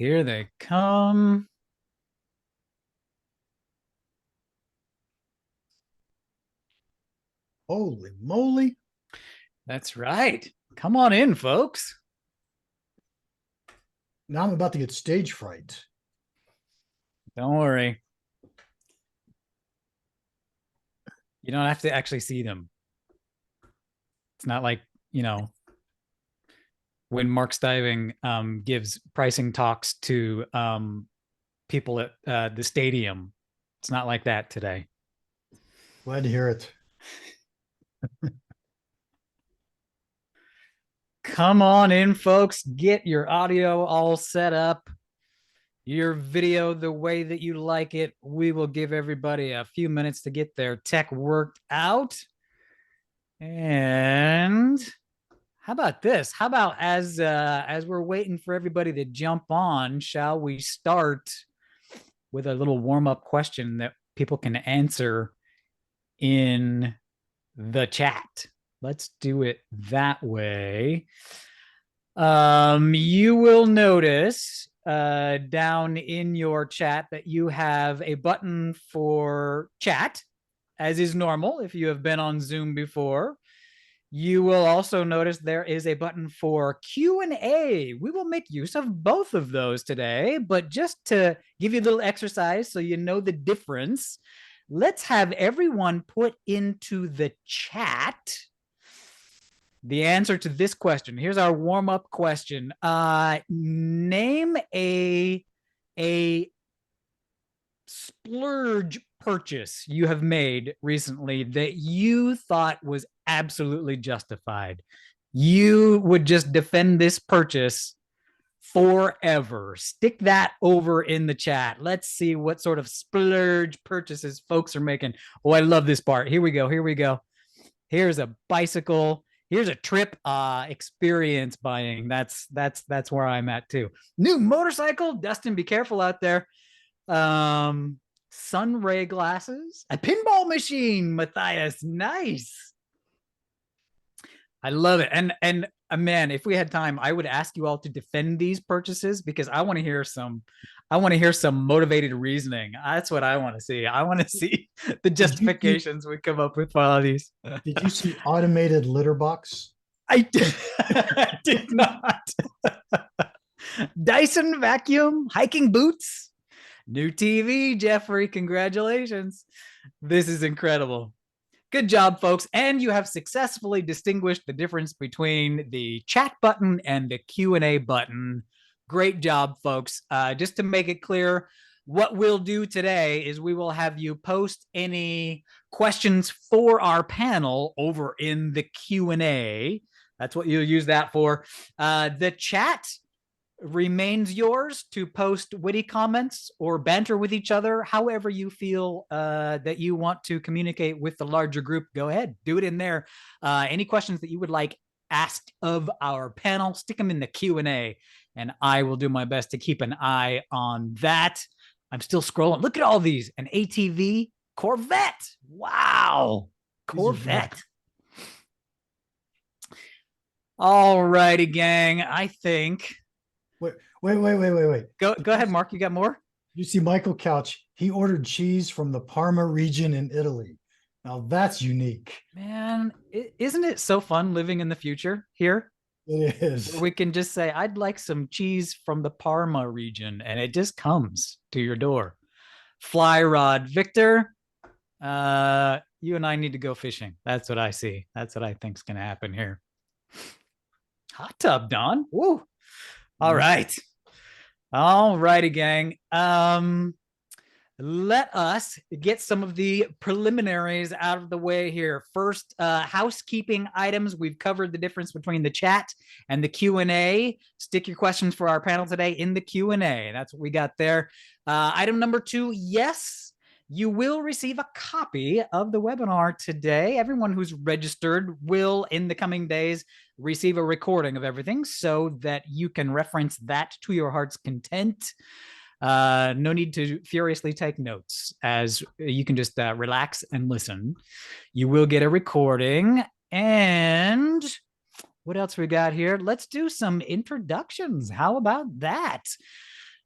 Here they come. Holy moly. That's right. Come on in, folks. Now I'm about to get stage fright. Don't worry. You don't have to actually see them. It's not like, you know, when Mark Stiving gives pricing talks to people at the stadium. It's not like that today. Glad to hear it. Come on in, folks. Get your audio all set up, your video the way that you like it. We will give everybody a few minutes to get their tech worked out. And how about this? How about as we're waiting for everybody to jump on, shall we start with a little warm-up question that people can answer in the chat? Let's do it that way. You will notice down in your chat that you have a button for chat, as is normal if you have been on Zoom before. You will also notice there is a button for Q&A. We will make use of both of those today, but just to give you a little exercise so you know the difference, let's have everyone put into the chat the answer to this question. Here's our warm-up question. Name a splurge purchase you have made recently that you thought was absolutely justified. You would just defend this purchase forever. Stick that over in the chat. Let's see what sort of splurge purchases folks are making. Oh, I love this part. Here we go. Here we go. Here's a bicycle. Here's a trip experience buying. That's where I'm at too. New motorcycle. Dustin, be careful out there. Sun ray glasses, a pinball machine. Matthias, nice. I love it. And man, if we had time, I would ask you all to defend these purchases because I want to hear some motivated reasoning. That's what I want to see. I want to see the justifications we come up with for all of these. Did you see automated litter box? I did, I did not. Dyson vacuum, hiking boots, new TV, Jeffrey. Congratulations. This is incredible. Good job, folks. And you have successfully distinguished the difference between the chat button and the Q&A button. Great job, folks. Just to make it clear, what we'll do today is we will have you post any questions for our panel over in the Q&A. That's what you'll use that for. The chat remains yours to post witty comments or banter with each other, however you feel that you want to communicate with the larger group. Go ahead, do it in there. Any questions that you would like asked of our panel, stick them in the Q&A, and I will do my best to keep an eye on that. I'm still scrolling. Look at all these. An ATV Corvette. Wow. Corvette. All righty, gang. I think Wait. Go ahead, Mark. You got more? You see Michael Couch, he ordered cheese from the Parma region in Italy. Now that's unique. Man, isn't it so fun living in the future here? It is. Where we can just say, I'd like some cheese from the Parma region, and it just comes to your door. Fly rod, Victor. You and I need to go fishing. That's what I see. That's what I think's gonna happen here. Hot tub, Don. Woo. All right. All righty, gang. Let us get some of the preliminaries out of the way here. First, housekeeping items. We've covered the difference between the chat and the Q&A. Stick your questions for our panel today in the Q&A. That's what we got there. Item number 2, yes, you will receive a copy of the webinar today. Everyone who's registered will, in the coming days, receive a recording of everything so that you can reference that to your heart's content. No need to furiously take notes, as you can just relax and listen. You will get a recording. And what else we got here? Let's do some introductions. How about that?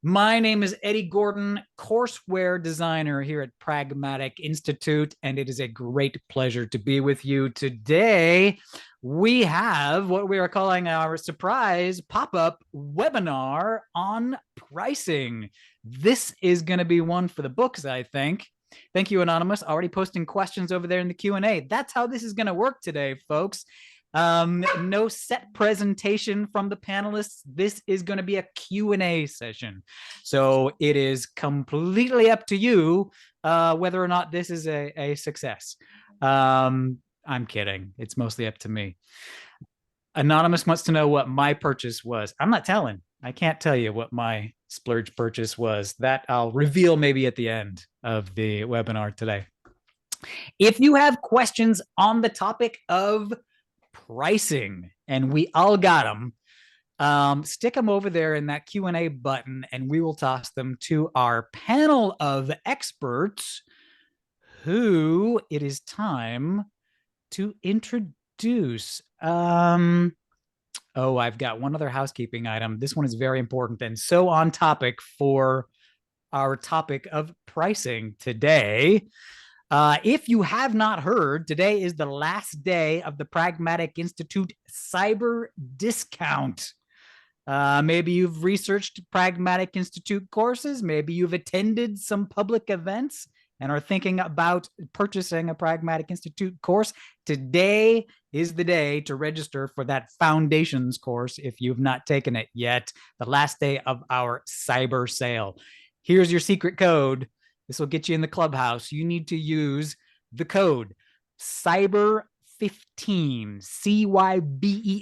My name is Eddie Gordon, courseware designer here at Pragmatic Institute, and it is a great pleasure to be with you today. We have what we are calling our surprise pop-up webinar on pricing. This is going to be one for the books, I think. Thank you, Anonymous. Already posting questions over there in the Q&A. That's how this is going to work today, folks. No set presentation from the panelists. This is going to be a Q&A session. So it is completely up to you whether or not this is a success. I'm kidding. It's mostly up to me. Anonymous wants to know what my purchase was. I'm not telling. I can't tell you what my splurge purchase was. That I'll reveal maybe at the end of the webinar today. If you have questions on the topic of pricing, and we all got them, stick them over there in that Q&A button, and we will toss them to our panel of experts who it is time to introduce. Oh, I've got one other housekeeping item. This one is very important and so on topic for our topic of pricing today. If you have not heard, today is the last day of the Pragmatic Institute Cyber Discount. Maybe you've researched Pragmatic Institute courses. Maybe you've attended some public events and are thinking about purchasing a Pragmatic Institute course. Today is the day to register for that Foundations course if you've not taken it yet, the last day of our cyber sale. Here's your secret code. This will get you in the clubhouse. You need to use the code cyber 15, CYBER 15,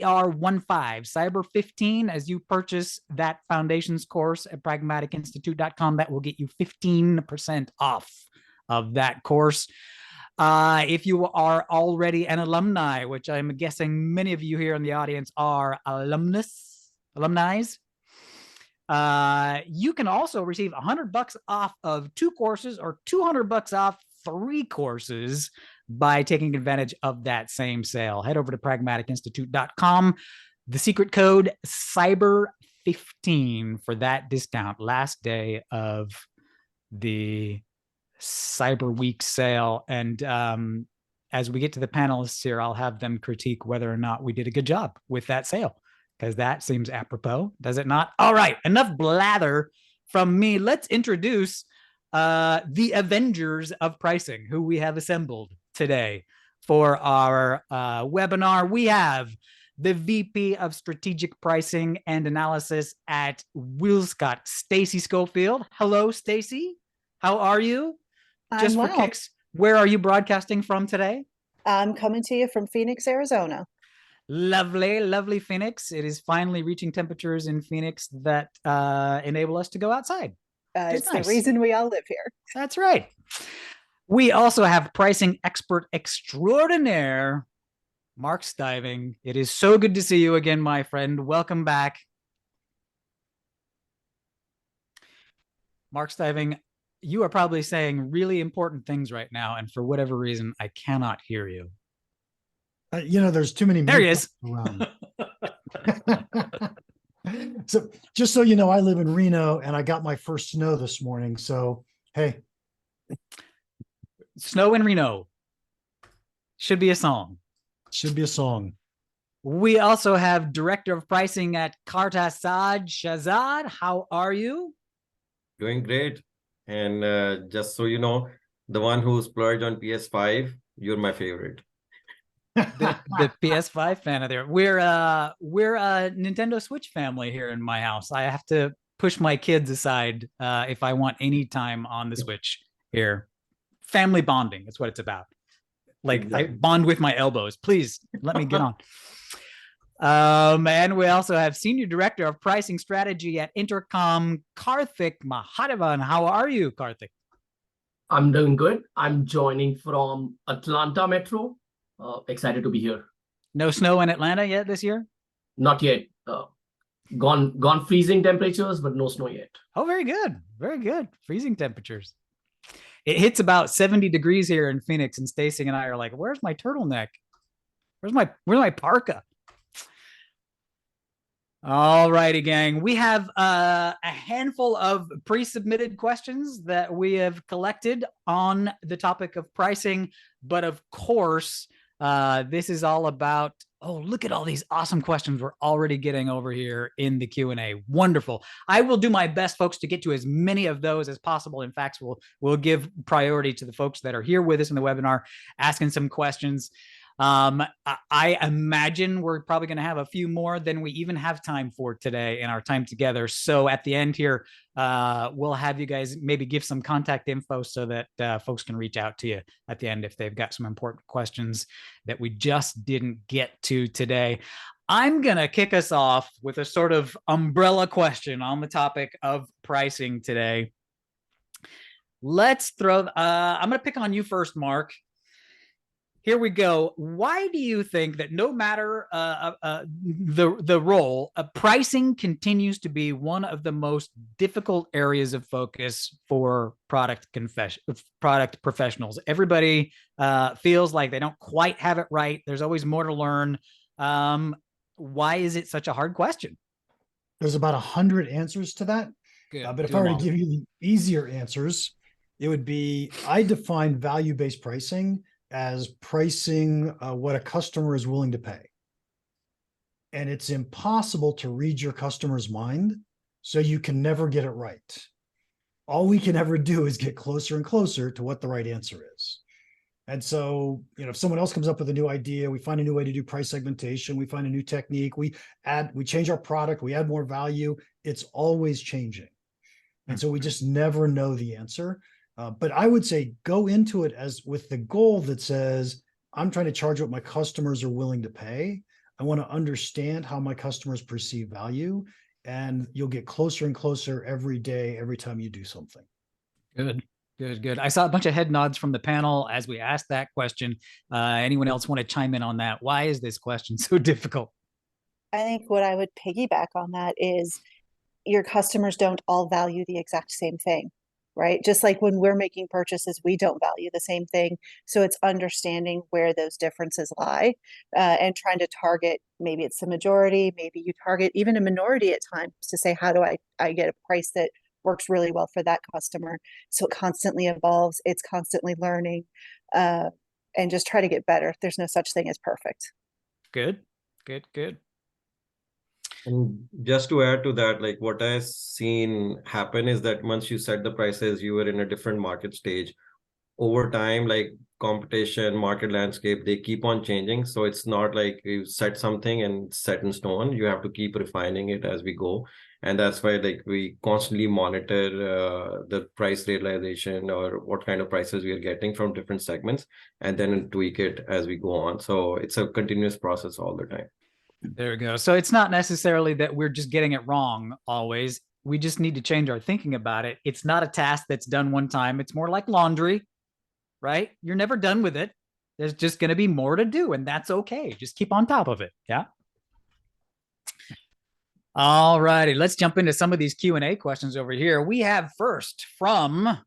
cyber 15. As you purchase that Foundations course at pragmaticinstitute.com, that will get you 15% off of that course. If you are already an alumni, which I'm guessing many of you here in the audience are alumni, you can also receive $100 off of 2 courses or $200 off 3 courses by taking advantage of that same sale. Head over to pragmaticinstitute.com. The secret code cyber15 for that discount. Last day of the Cyber Week sale. And as we get to the panelists here, I'll have them critique whether or not we did a good job with that sale, because that seems apropos, does it not? All right, enough blather from me. Let's introduce the Avengers of pricing, who we have assembled today for our webinar. We have the VP of Strategic Pricing and Analysis at WillScot, Stacy Schofield. Hello, Stacy. How are you? Just for kicks, where are you broadcasting from today? I'm coming to you from Phoenix, Arizona. Lovely, lovely Phoenix. It is finally reaching temperatures in Phoenix that enable us to go outside. It's nice. The reason we all live here. That's right. We also have pricing expert extraordinaire, Mark Stiving. It is so good to see you again, my friend. Welcome back. Mark Stiving, you are probably saying really important things right now, and for whatever reason, I cannot hear you. There's too many. There he is. Around. So just so you know, I live in Reno and I got my first snow this morning. So, hey. Snow in Reno. Should be a song. Should be a song. We also have Director of Pricing at Kartasad Shahzad. How are you? Doing great. And just so you know, the one who splurged on PS5, you're my favorite. the PS5 fan of there. We're a Nintendo Switch family here in my house. I have to push my kids aside if I want any time on the Switch here. Family bonding, that's what it's about. Like, exactly. I bond with my elbows. Please let me get on. And we also have Senior Director of Pricing Strategy at Intercom, Karthik Mahadevan. How are you, Karthik? I'm doing good. I'm joining from Atlanta Metro. Excited to be here. No snow in Atlanta yet this year? Not yet. Gone freezing temperatures, but no snow yet. Oh, very good. Very good. Freezing temperatures. It hits about 70 degrees here in Phoenix, and Stacy and I are like, where's my turtleneck? Where's my parka? All righty, gang. We have a handful of pre-submitted questions that we have collected on the topic of pricing, but of course, this is all about, oh, look at all these awesome questions we're already getting over here in the Q&A. Wonderful. I will do my best, folks, to get to as many of those as possible. In fact, we'll give priority to the folks that are here with us in the webinar, asking some questions. I imagine we're probably going to have a few more than we even have time for today in our time together. So at the end here, we'll have you guys maybe give some contact info so that folks can reach out to you at the end if they've got some important questions that we just didn't get to today. I'm going to kick us off with a sort of umbrella question on the topic of pricing today. Let's throw, I'm going to pick on you first, Mark. Here we go. Why do you think that no matter the role, pricing continues to be one of the most difficult areas of focus for product professionals? Everybody feels like they don't quite have it right. There's always more to learn. Why is it such a hard question? There's about 100 answers to that. Good. But if I were to give you the easier answers, it would be, I define value-based pricing as pricing what a customer is willing to pay. And it's impossible to read your customer's mind, so you can never get it right. All we can ever do is get closer and closer to what the right answer is. And so, if someone else comes up with a new idea, we find a new way to do price segmentation, we find a new technique, we change our product, we add more value, it's always changing. And so we just never know the answer. But I would say go into it as with the goal that says, I'm trying to charge what my customers are willing to pay. I want to understand how my customers perceive value, and you'll get closer and closer every day, every time you do something. Good. I saw a bunch of head nods from the panel as we asked that question. Anyone else want to chime in on that? Why is this question so difficult? I think what I would piggyback on that is your customers don't all value the exact same thing, right? Just like when we're making purchases, we don't value the same thing. So it's understanding where those differences lie and trying to target, maybe it's the majority, maybe you target even a minority at times to say, how do I get a price that works really well for that customer? So it constantly evolves, it's constantly learning, and just try to get better. There's no such thing as perfect. Good. And just to add to that, like what I've seen happen is that once you set the prices, you were in a different market stage. Over time, like competition, market landscape, they keep on changing. So it's not like you set something and set in stone. You have to keep refining it as we go. And that's why like we constantly monitor the price realization or what kind of prices we are getting from different segments, and then tweak it as we go on. So it's a continuous process all the time. There we go. So it's not necessarily that we're just getting it wrong always. We just need to change our thinking about it. It's not a task that's done one time. It's more like laundry, right? You're never done with it. There's just going to be more to do, and that's okay. Just keep on top of it. Yeah. All righty. Let's jump into some of these Q&A questions over here. We have first from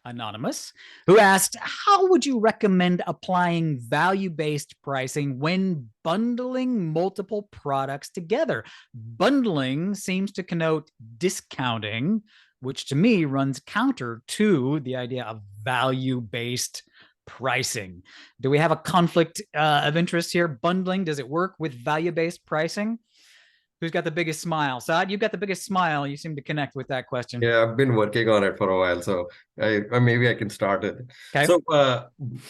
Anonymous, who asked, how would you recommend applying value-based pricing when bundling multiple products together? Bundling seems to connote discounting, which to me runs counter to the idea of value-based pricing. Do we have a conflict of interest here? Bundling, does it work with value-based pricing? Who's got the biggest smile? Saad, you've got the biggest smile. You seem to connect with that question. Yeah, I've been working on it for a while, so maybe I can start it. Okay. So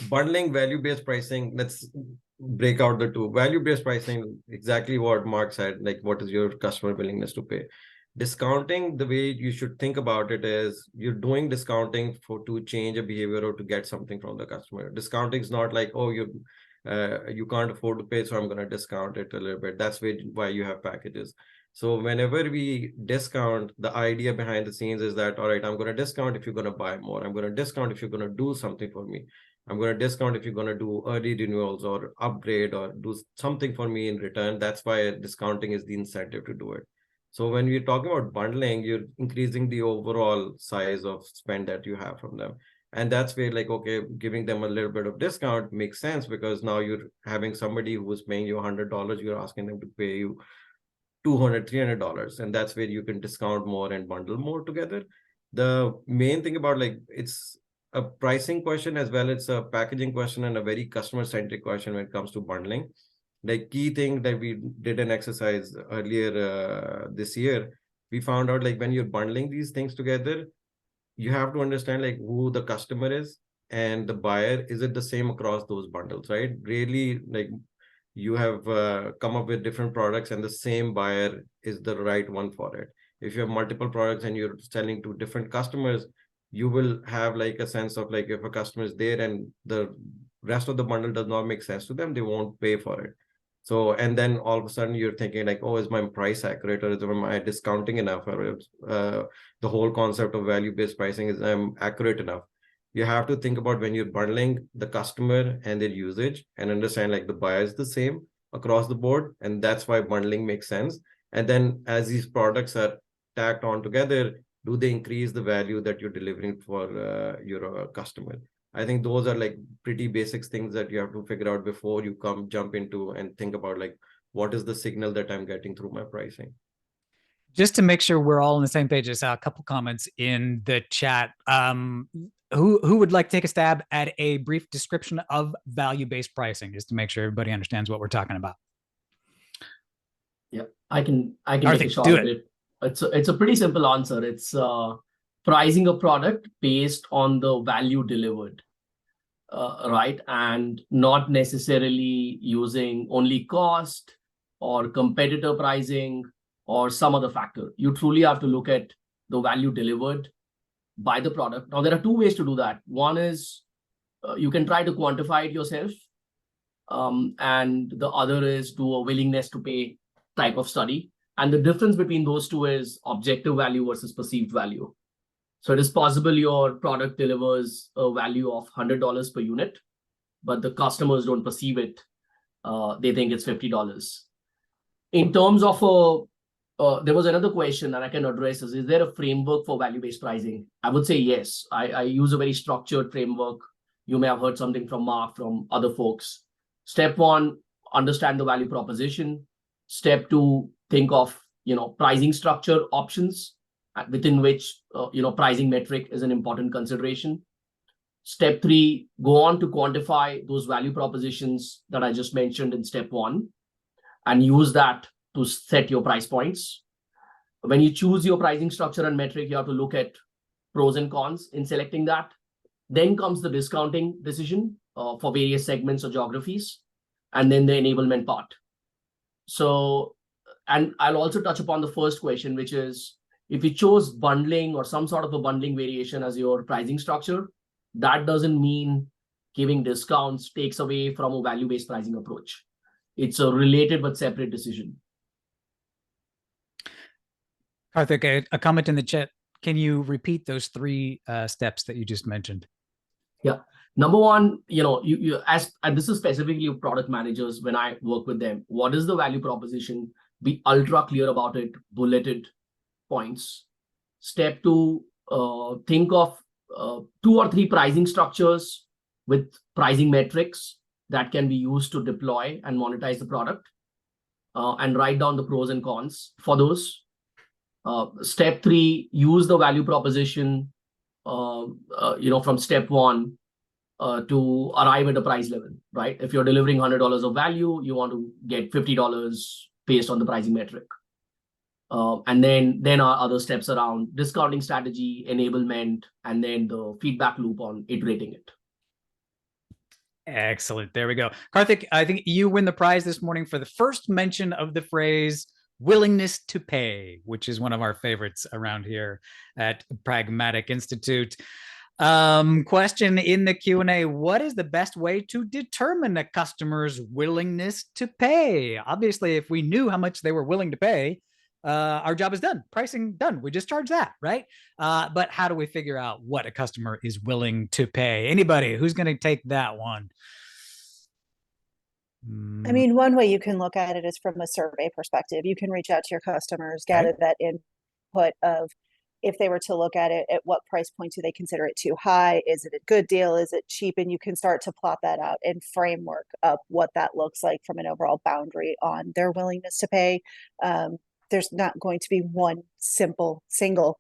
bundling, value-based pricing, let's break out the two. Value-based pricing, exactly what Mark said, like what is your customer willingness to pay? Discounting, the way you should think about it is you're doing discounting to change a behavior or to get something from the customer. Discounting is not like, oh, you can't afford to pay, so I'm going to discount it a little bit. That's why you have packages. So whenever we discount, the idea behind the scenes is that, all right, I'm going to discount if you're going to buy more. I'm going to discount if you're going to do something for me. I'm going to discount if you're going to do early renewals or upgrade or do something for me in return. That's why discounting is the incentive to do it. So when we're talking about bundling, you're increasing the overall size of spend that you have from them. And that's where like, okay, giving them a little bit of discount makes sense, because now you're having somebody who's paying you $100, you're asking them to pay you $200, $300, and that's where you can discount more and bundle more together. The main thing about like it's a pricing question as well, it's a packaging question and a very customer-centric question when it comes to bundling. Like key thing that we did an exercise earlier this year, we found out like when you're bundling these things together, you have to understand like who the customer is and the buyer. Is it the same across those bundles, right? Really, like you have come up with different products and the same buyer is the right one for it. If you have multiple products and you're selling to different customers, you will have like a sense of like if a customer is there and the rest of the bundle does not make sense to them, they won't pay for it. So, and then all of a sudden you're thinking like, oh, is my price accurate, or is my discounting enough, or the whole concept of value-based pricing is accurate enough. You have to think about when you're bundling the customer and their usage and understand like the buyer is the same across the board. And that's why bundling makes sense. And then as these products are tacked on together, do they increase the value that you're delivering for your customer? I think those are like pretty basic things that you have to figure out before you jump into and think about like, what is the signal that I'm getting through my pricing? Just to make sure we're all on the same page, I saw a couple comments in the chat. Who would like to take a stab at a brief description of value-based pricing, just to make sure everybody understands what we're talking about? Yeah, I can Karthik, make a shot do of it. it. It's a pretty simple answer. It's pricing a product based on the value delivered, right? And not necessarily using only cost or competitor pricing or some other factor. You truly have to look at the value delivered by the product. Now, there are two ways to do that. One is you can try to quantify it yourself. And the other is do a willingness to pay type of study. And the difference between those two is objective value versus perceived value. So it is possible your product delivers a value of $100 per unit, but the customers don't perceive it. They think it's $50. In terms of there was another question that I can address is there a framework for value-based pricing? I would say yes. I use a very structured framework. You may have heard something from Mark, from other folks. Step one, understand the value proposition. Step two, think of pricing structure options within which pricing metric is an important consideration. Step three, go on to quantify those value propositions that I just mentioned in step one and use that to set your price points. When you choose your pricing structure and metric, you have to look at pros and cons in selecting that. Then comes the discounting decision for various segments or geographies, and then the enablement part. So, and I'll also touch upon the first question, which is if you chose bundling or some sort of a bundling variation as your pricing structure, that doesn't mean giving discounts takes away from a value-based pricing approach. It's a related but separate decision. Karthik, a comment in the chat. Can you repeat those three steps that you just mentioned? Yeah. Number one, and this is specifically product managers, when I work with them, what is the value proposition? Be ultra clear about it, bulleted points. Step two, think of 2 or 3 pricing structures with pricing metrics that can be used to deploy and monetize the product, and write down the pros and cons for those. Step three, use the value proposition, from step one to arrive at a price level, right? If you're delivering $100 of value, you want to get $50 based on the pricing metric. And then are other steps around discounting strategy, enablement, and then the feedback loop on iterating it. Excellent. There we go. Karthik, I think you win the prize this morning for the first mention of the phrase willingness to pay, which is one of our favorites around here at Pragmatic Institute. Question in the Q&A: what is the best way to determine a customer's willingness to pay? Obviously, if we knew how much they were willing to pay, our job is done. Pricing done. We just charge that, right? But how do we figure out what a customer is willing to pay? Anybody who's going to take that one? I mean, one way you can look at it is from a survey perspective. You can reach out to your customers, gather that input of if they were to look at it, at what price point do they consider it too high? Is it a good deal? Is it cheap? And you can start to plot that out and framework up what that looks like from an overall boundary on their willingness to pay. there's not going to be one single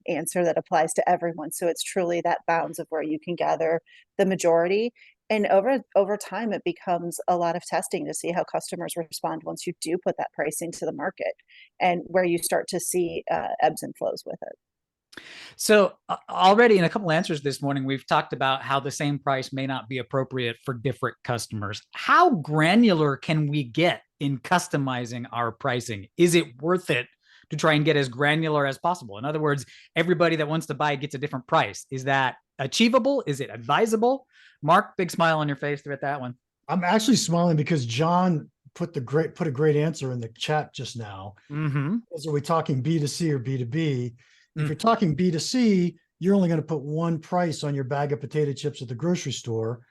answer that applies to everyone. So it's truly that bounds of where you can gather the majority. And over time, it becomes a lot of testing to see how customers respond once you do put that pricing to the market, and where you start to see ebbs and flows with it. So already in a couple answers this morning, we've talked about how the same price may not be appropriate for different customers. How granular can we get in customizing our pricing? Is it worth it to try and get as granular as possible? In other words, everybody that wants to buy gets a different price. Is that achievable? Is it advisable? Mark, big smile on your face at that one. I'm actually smiling because John put a great answer in the chat just now. Mm-hmm. Are we talking B2C or B2B? If you're talking B2C, you're only going to put one price on your bag of potato chips at the grocery store.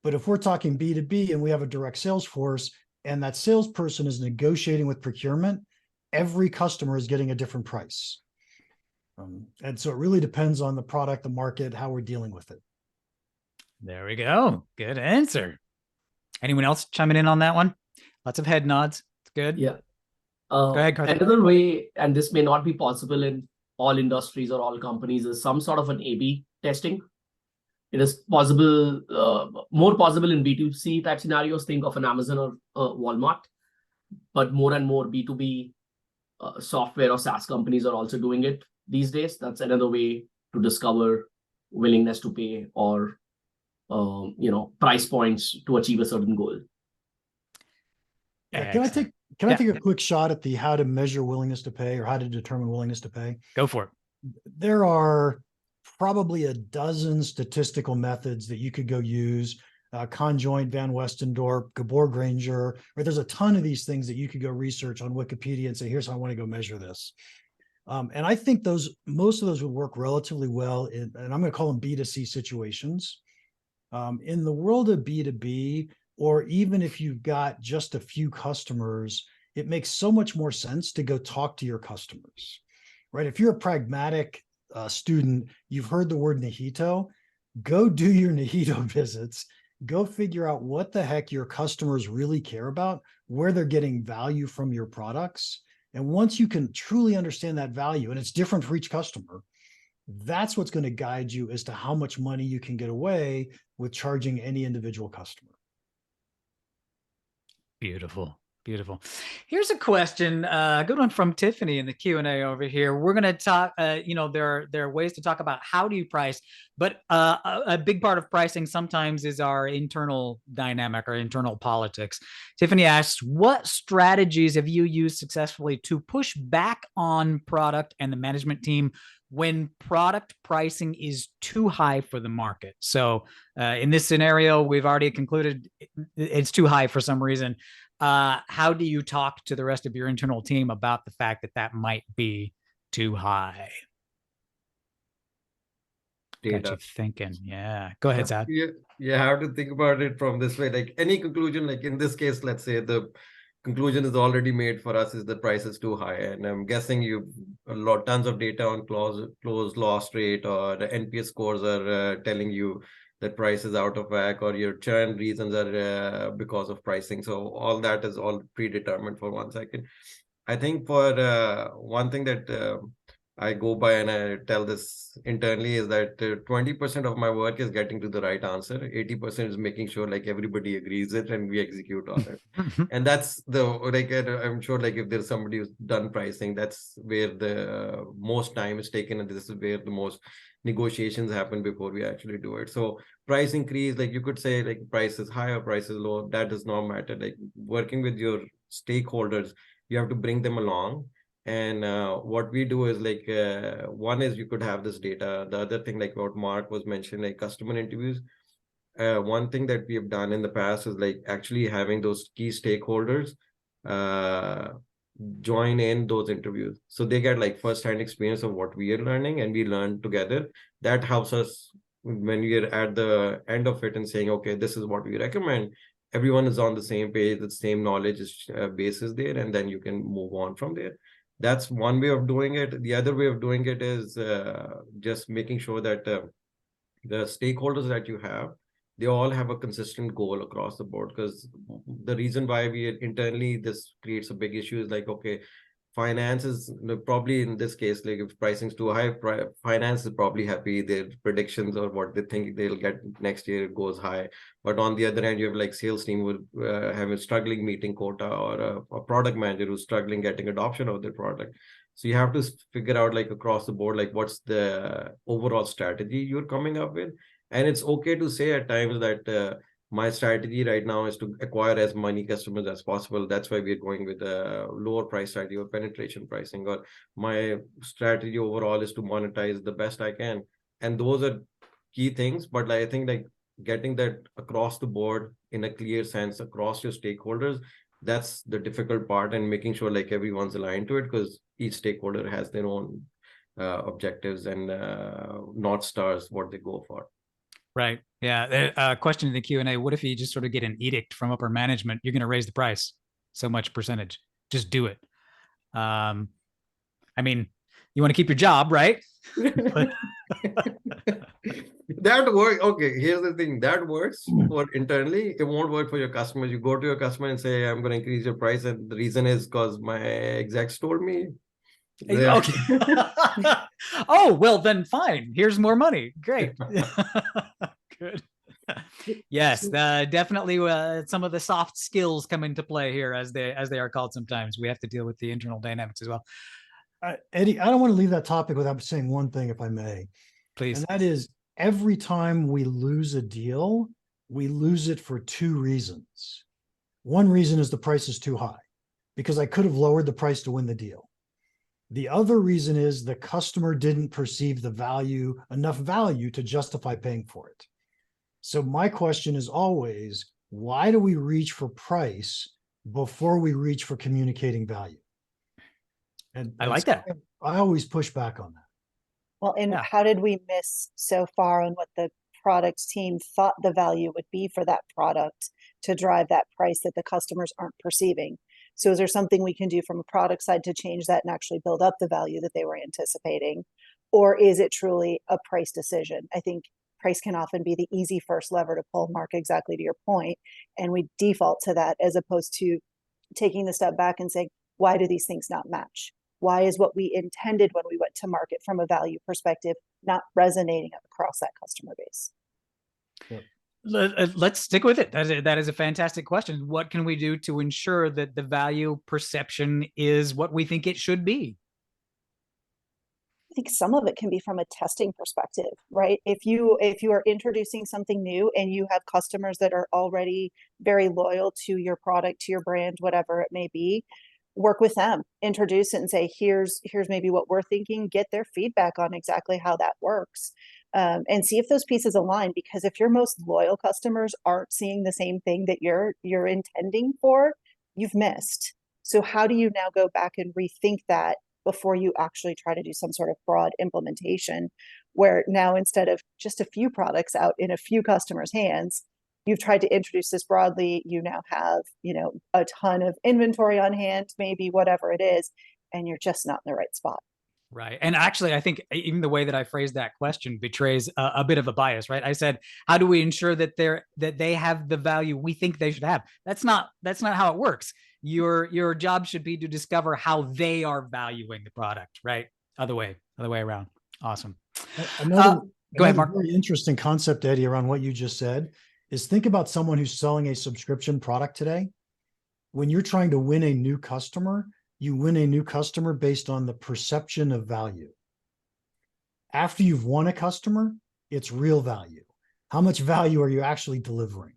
But if we're talking B2B and we have a direct sales force and that salesperson is negotiating with procurement, every customer is getting a different price. And so it really depends on the product, the market, how we're dealing with it. There we go. Good answer. Anyone else chiming in on that one? Lots of head nods. It's good. Yeah. Go ahead, Karthik. Another way, and this may not be possible in all industries or all companies, is some sort of an A/B testing. It is possible, more possible in B2C type scenarios. Think of an Amazon or Walmart, but more and more B2B software or SaaS companies are also doing it these days. That's another way to discover willingness to pay or price points to achieve a certain goal. Yeah, can I take a quick shot at the how to measure willingness to pay or how to determine willingness to pay? Go for it. There are probably a dozen statistical methods that you could go use. Conjoint, Van Westendorp, Gabor Granger, right? There's a ton of these things that you could go research on Wikipedia and say, here's how I want to go measure this. And I think most of those would work relatively well in, and I'm going to call them B2C situations. In the world of B2B, or even if you've got just a few customers, it makes so much more sense to go talk to your customers, right? If you're a pragmatic student, you've heard the word Nihito, go do your Nihito visits, go figure out what the heck your customers really care about, where they're getting value from your products. And once you can truly understand that value, and it's different for each customer, that's what's going to guide you as to how much money you can get away with charging any individual customer. Beautiful. Beautiful. Here's a question, a good one from Tiffany in the Q&A over here. We're going to talk, there are ways to talk about how do you price, but a big part of pricing sometimes is our internal dynamic or internal politics. Tiffany asks, what strategies have you used successfully to push back on product and the management team when product pricing is too high for the market? So in this scenario, we've already concluded it's too high for some reason. How do you talk to the rest of your internal team about the fact that that might be too high? Data. Got you thinking. Yeah. Go ahead, Zad. You have to think about it from this way. Like any conclusion, like in this case, let's say the conclusion is already made for us is the price is too high. And I'm guessing you've tons of data on close loss rate, or the NPS scores are telling you that price is out of whack, or your churn reasons are because of pricing. So all that is all predetermined for 1 second. I think for one thing that I go by and I tell this internally is that 20% of my work is getting to the right answer. 80% is making sure like everybody agrees it and we execute on it. And that's I'm sure like if there's somebody who's done pricing, that's where the most time is taken. And this is where the most negotiations happen before we actually do it. So price increase, like you could say like price is high or price is low. That does not matter. Like working with your stakeholders, you have to bring them along. And what we do is like, one is you could have this data. The other thing, like what Mark was mentioning, like customer interviews. One thing that we have done in the past is like actually having those key stakeholders join in those interviews. So they get like first-hand experience of what we are learning and we learn together. That helps us when we are at the end of it and saying, okay, this is what we recommend. Everyone is on the same page, the same knowledge base is there, and then you can move on from there. That's one way of doing it. The other way of doing it is just making sure that the stakeholders that you have, they all have a consistent goal across the board. Because the reason why we internally, this creates a big issue is like, okay, finance is probably in this case, like if pricing is too high, finance is probably happy. Their predictions or what they think they'll get next year goes high. But on the other hand, you have like sales team who have a struggling meeting quota, or a product manager who's struggling getting adoption of their product. So you have to figure out like across the board, like what's the overall strategy you're coming up with. And it's okay to say at times that my strategy right now is to acquire as many customers as possible. That's why we're going with a lower price strategy or penetration pricing. Or my strategy overall is to monetize the best I can. And those are key things. But I think like getting that across the board in a clear sense across your stakeholders, that's the difficult part, and making sure like everyone's aligned to it, because each stakeholder has their own objectives and North Stars, what they go for. Right. Yeah. Question in the Q&A. What if you just sort of get an edict from upper management? You're going to raise the price so much percentage. Just do it. I mean, you want to keep your job, right? That works. Okay, here's the thing. That works for internally. It won't work for your customers. You go to your customer and say, I'm going to increase your price. And the reason is because my execs told me. Okay. Oh, well, then fine. Here's more money. Great. Good. Yes, definitely some of the soft skills come into play here, as they are called sometimes. We have to deal with the internal dynamics as well. Eddie, I don't want to leave that topic without saying one thing, if I may. Please. And that is, every time we lose a deal, we lose it for two reasons. One reason is the price is too high, because I could have lowered the price to win the deal. The other reason is the customer didn't perceive the value, enough value to justify paying for it. So my question is always, why do we reach for price before we reach for communicating value? And I like that. I always push back on that. Well, and Yeah. how did we miss so far on what the product team thought the value would be for that product to drive that price that the customers aren't perceiving? So is there something we can do from a product side to change that and actually build up the value that they were anticipating? Or is it truly a price decision? I think price can often be the easy first lever to pull, Mark, exactly to your point. And we default to that as opposed to taking the step back and saying, why do these things not match? Why is what we intended when we went to market from a value perspective not resonating across that customer base? Let's stick with it. That is a fantastic question. What can we do to ensure that the value perception is what we think it should be? I think some of it can be from a testing perspective, right? If you are introducing something new and you have customers that are already very loyal to your product, to your brand, whatever it may be, work with them, introduce it and say, here's maybe what we're thinking, get their feedback on exactly how that works. And see if those pieces align, because if your most loyal customers aren't seeing the same thing that you're intending for, you've missed. So how do you now go back and rethink that before you actually try to do some sort of broad implementation, where now instead of just a few products out in a few customers' hands, you've tried to introduce this broadly, you now have, a ton of inventory on hand, maybe whatever it is, and you're just not in the right spot. Right. And actually, I think even the way that I phrased that question betrays a bit of a bias, right? I said, how do we ensure that they have the value we think they should have? That's not how it works. Your job should be to discover how they are valuing the product, right? Other way around. Awesome. Go ahead, Mark. Very interesting concept, Eddie, around what you just said is, think about someone who's selling a subscription product today. When you're trying to win a new customer, you win a new customer based on the perception of value. After you've won a customer, it's real value. How much value are you actually delivering?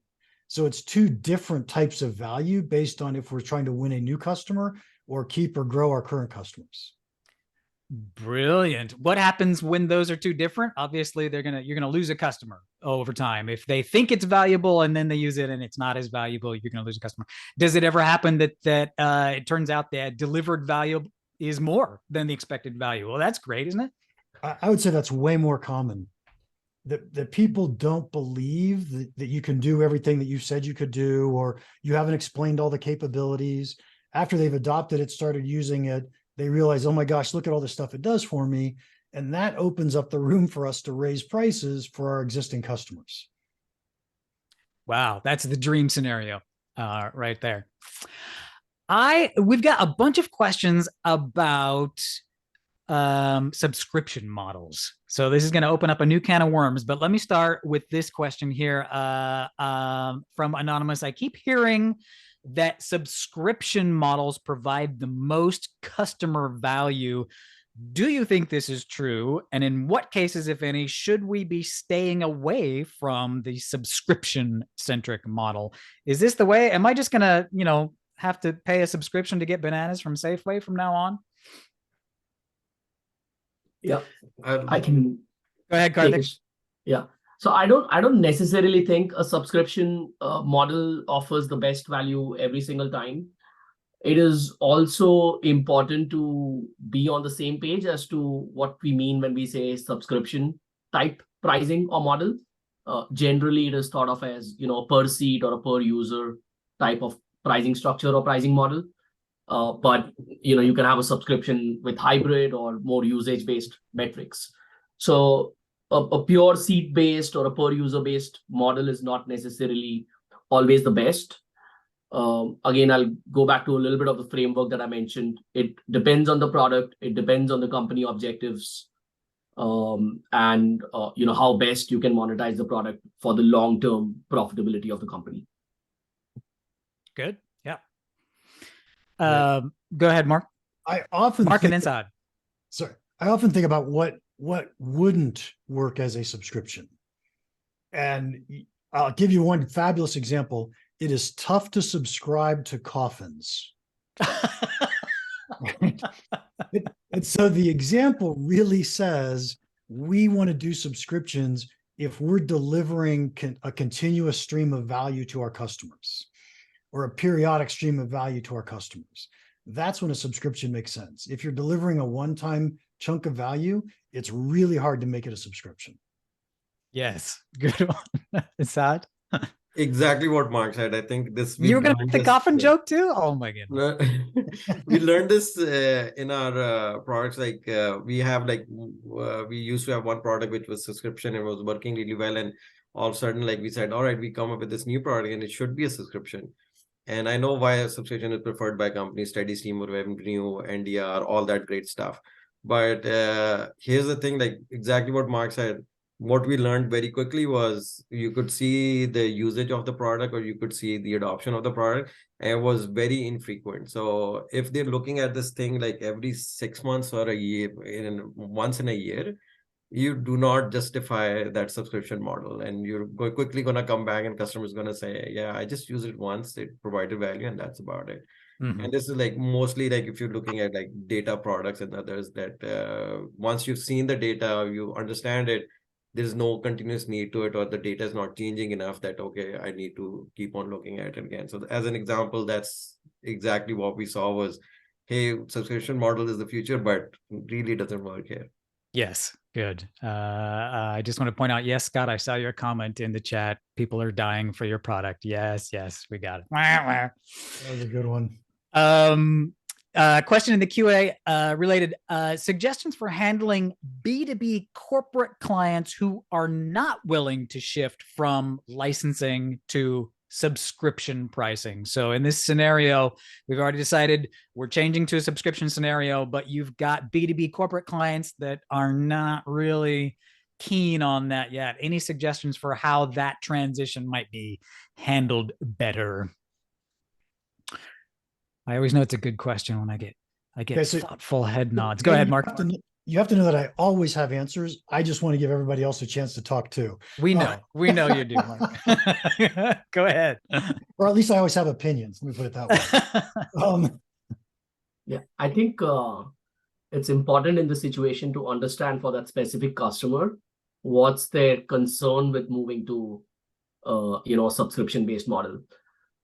So it's two different types of value based on if we're trying to win a new customer or keep or grow our current customers. Brilliant. What happens when those are too different? Obviously, you're gonna lose a customer over time. If they think it's valuable and then they use it and it's not as valuable, you're gonna lose a customer. Does it ever happen that it turns out that delivered value is more than the expected value? Well, that's great, isn't it? I would say that's way more common. That people don't believe that you can do everything that you said you could do, or you haven't explained all the capabilities. After they've adopted it, started using it, they realize, oh my gosh, look at all the stuff it does for me. And that opens up the room for us to raise prices for our existing customers. Wow, that's the dream scenario right there. We've got a bunch of questions about subscription models. So this is going to open up a new can of worms, but let me start with this question here from Anonymous. I keep hearing that subscription models provide the most customer value. Do you think this is true? And in what cases, if any, should we be staying away from the subscription centric model? Is this the way? Am I just going to, have to pay a subscription to get bananas from Safeway from now on? Yeah, I can go ahead, take Karthik. it. Yeah. So I don't necessarily think a subscription model offers the best value every single time. It is also important to be on the same page as to what we mean when we say subscription type pricing or model. Generally, it is thought of as a per seat or a per user type of pricing structure or pricing model. But you can have a subscription with hybrid or more usage-based metrics. So a pure seat-based or a per user-based model is not necessarily always the best. Again, I'll go back to a little bit of the framework that I mentioned. It depends on the product. It depends on the company objectives, and how best you can monetize the product for the long-term profitability of the company. Good. Yeah. Go ahead, Mark. I often Mark and think, Inside. sorry, I often think about what wouldn't work as a subscription. And I'll give you one fabulous example. It is tough to subscribe to coffins. And so the example really says we want to do subscriptions if we're delivering a continuous stream of value to our customers, or a periodic stream of value to our customers. That's when a subscription makes sense. If you're delivering a one-time chunk of value, it's really hard to make it a subscription. Yes, good one. It's sad. Exactly what Mark said. I think this. You were going to make the coffin joke too? Oh my goodness. We learned this in our products. Like we have we used to have one product which was subscription and was working really well, and all of a sudden we said, all right, we come up with this new product and it should be a subscription. And I know why a subscription is preferred by companies: steady stream of revenue, NDR, all that great stuff. But here's the thing: exactly what Mark said. What we learned very quickly was you could see the usage of the product, or you could see the adoption of the product, and it was very infrequent. So if they're looking at this thing every 6 months or a year, once in a year, you do not justify that subscription model, and you're quickly going to come back and customers going to say, yeah, I just use it once, it provided value, and that's about it. Mm-hmm. And this is mostly if you're looking at data products and others, that once you've seen the data, you understand it, there's no continuous need to it, or the data is not changing enough that, okay, I need to keep on looking at it again. So as an example, that's exactly what we saw was, hey, subscription model is the future, but really doesn't work here. Yes, good. I just want to point out, yes, Scott, I saw your comment in the chat. People are dying for your product. Yes, we got it. That was a good one. Question in the QA related suggestions for handling B2B corporate clients who are not willing to shift from licensing to subscription pricing. So in this scenario, we've already decided we're changing to a subscription scenario, but you've got B2B corporate clients that are not really keen on that yet. Any suggestions for how that transition might be handled better? I always know it's a good question when I get thoughtful head nods. Go ahead, Mark. You have to know that I always have answers. I just want to give everybody else a chance to talk too. We know you do, Mark. Go ahead. Or at least I always have opinions. Let me put it that way. Yeah, I think it's important in this situation to understand for that specific customer what's their concern with moving to a subscription-based model.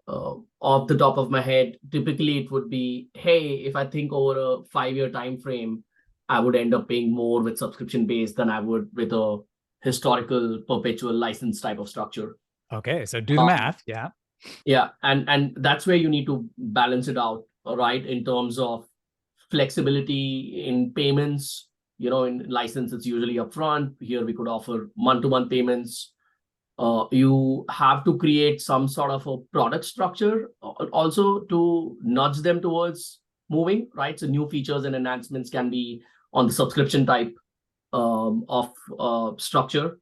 Off the top of my head, typically it would be, hey, if I think over a 5-year time frame, I would end up paying more with subscription based than I would with a historical perpetual license type of structure. Okay, so do the math. Yeah, and that's where you need to balance it out, right? In terms of flexibility in payments, in license it's usually upfront. Here we could offer month-to-month payments. You have to create some sort of a product structure also to nudge them towards moving, right? So new features and enhancements can be on the subscription type of structure.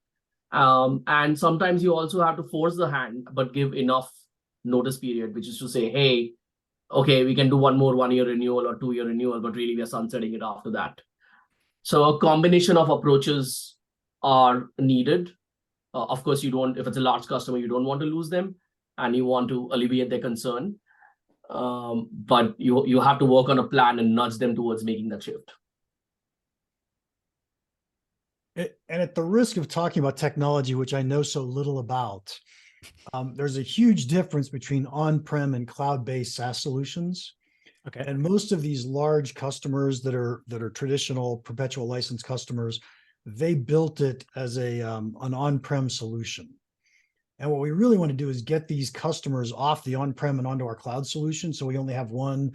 And sometimes you also have to force the hand, but give enough notice period, which is to say, hey, okay, we can do one more 1 year renewal or 2 year renewal, but really we are sunsetting it after that. So a combination of approaches are needed. Of course, you don't, if it's a large customer, you don't want to lose them and you want to alleviate their concern. But you have to work on a plan and nudge them towards making that shift. And at the risk of talking about technology, which I know so little about, there's a huge difference between on-prem and cloud-based SaaS solutions. Okay. And most of these large customers that are traditional perpetual license customers, they built it as an on-prem solution. And what we really want to do is get these customers off the on-prem and onto our cloud solution. So we only have one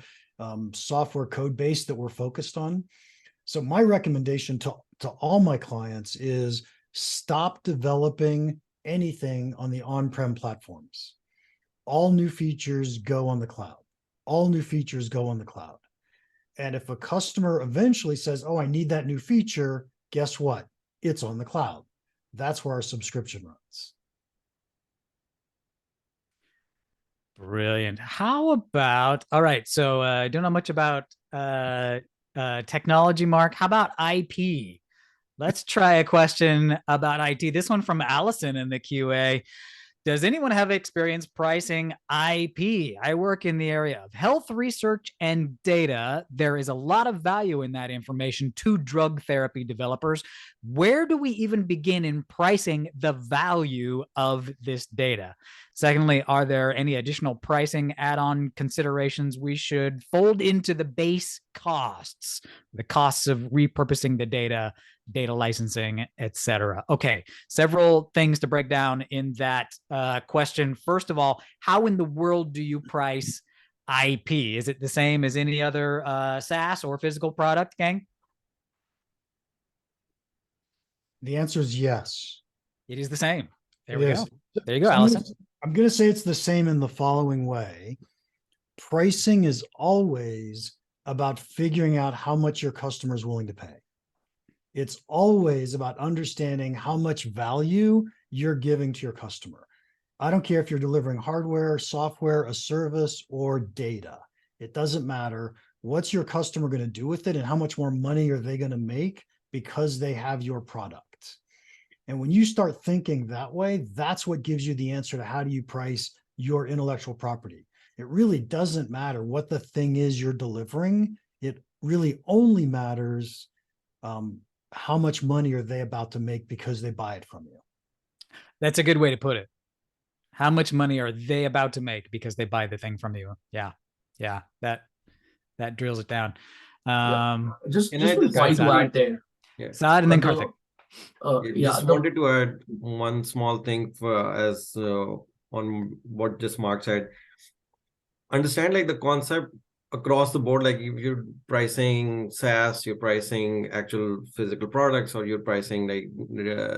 software code base that we're focused on. So my recommendation to all my clients is stop developing anything on the on-prem platforms. All new features go on the cloud. All new features go on the cloud. And if a customer eventually says, oh, I need that new feature, guess what? It's on the cloud. That's where our subscription runs. Brilliant. How about, all right, so I don't know much about technology, Mark. How about IP? Let's try a question about IT. This one from Allison in the QA. Does anyone have experience pricing IP? I work in the area of health research and data. There is a lot of value in that information to drug therapy developers. Where do we even begin in pricing the value of this data? Secondly, are there any additional pricing add-on considerations we should fold into the base costs, the costs of repurposing the data licensing, etc.? Okay, several things to break down in that question. First of all, how in the world do you price IP? Is it the same as any other SaaS or physical product, gang? The answer is yes. It is the same. There It we is. go. There you go, So Allison. I'm going to say it's the same in the following way. Pricing is always about figuring out how much your customer is willing to pay. It's always about understanding how much value you're giving to your customer. I don't care if you're delivering hardware, software, a service, or data. It doesn't matter. What's your customer going to do with it, and how much more money are they going to make because they have your product? And when you start thinking that way, that's what gives you the answer to how do you price your intellectual property. It really doesn't matter what the thing is you're delivering. It really only matters how much money are they about to make because they buy it from you. That's a good way to put it. How much money are they about to make because they buy the thing from you? Yeah. That drills it down. Just Can I one just point to Saad? add there. Yeah. Saad and then Karthik. Just wanted to add one small thing for as on what just Mark said. Understand like the concept across the board, like if you're pricing SaaS, you're pricing actual physical products, or you're pricing like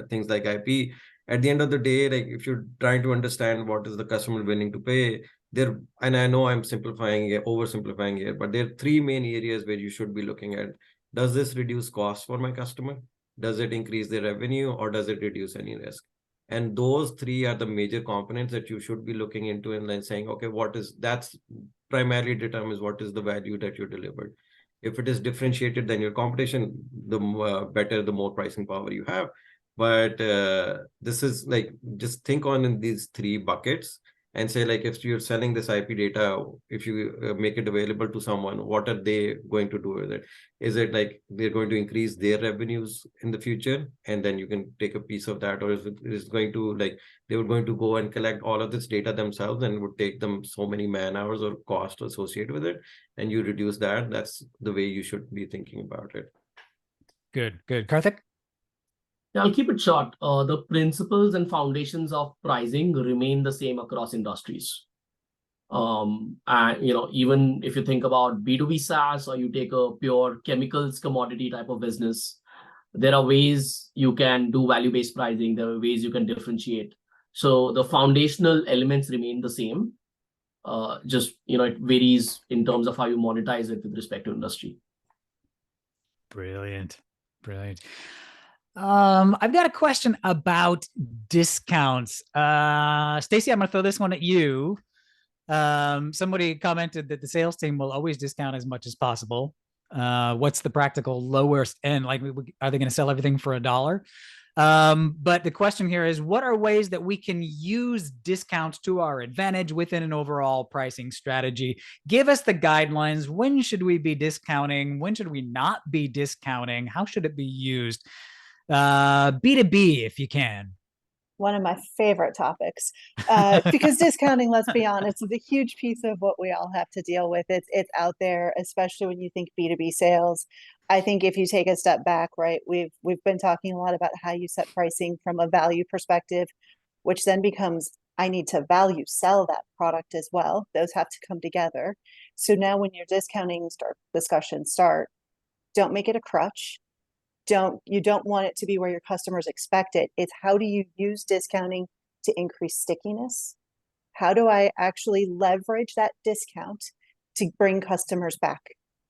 things like IP. At the end of the day, like if you're trying to understand what is the customer willing to pay, there, and I know I'm simplifying it, oversimplifying here, but there are three main areas where you should be looking at. Does this reduce cost for my customer? Does it increase their revenue, or does it reduce any risk? And those three are the major components that you should be looking into and then saying, okay, that's primarily determines what is the value that you delivered. If it is differentiated than your competition, the better, the more pricing power you have. But this is like, just think on in these three buckets and say, like, if you're selling this IP data, if you make it available to someone, what are they going to do with it? Is it like they're going to increase their revenues in the future, and then you can take a piece of that? Or is it going to, like, they were going to go and collect all of this data themselves, and it would take them so many man hours or cost associated with it, and you reduce that? That's the way you should be thinking about it. Good. Karthik? Yeah, I'll keep it short. The principles and foundations of pricing remain the same across industries. And even if you think about B2B SaaS, or you take a pure chemicals commodity type of business, there are ways you can do value-based pricing. There are ways you can differentiate. So the foundational elements remain the same. Just, it varies in terms of how you monetize it with respect to industry. Brilliant. Brilliant. I've got a question about discounts. Stacy, I'm going to throw this one at you. Somebody commented that the sales team will always discount as much as possible. What's the practical lowest end? Like, are they going to sell everything for $1? But the question here is, what are ways that we can use discounts to our advantage within an overall pricing strategy? Give us the guidelines. When should we be discounting? When should we not be discounting? How should it be used? B2B, if you can. One of my favorite topics, because discounting, let's be honest, is a huge piece of what we all have to deal with. It's out there, especially when you think B2B sales. I think if you take a step back, right, we've been talking a lot about how you set pricing from a value perspective, which then becomes, I need to value sell that product as well. Those have to come together. So now when your discounting discussions start, don't make it a crutch. You don't want it to be where your customers expect it. It's how do you use discounting to increase stickiness? How do I actually leverage that discount to bring customers back,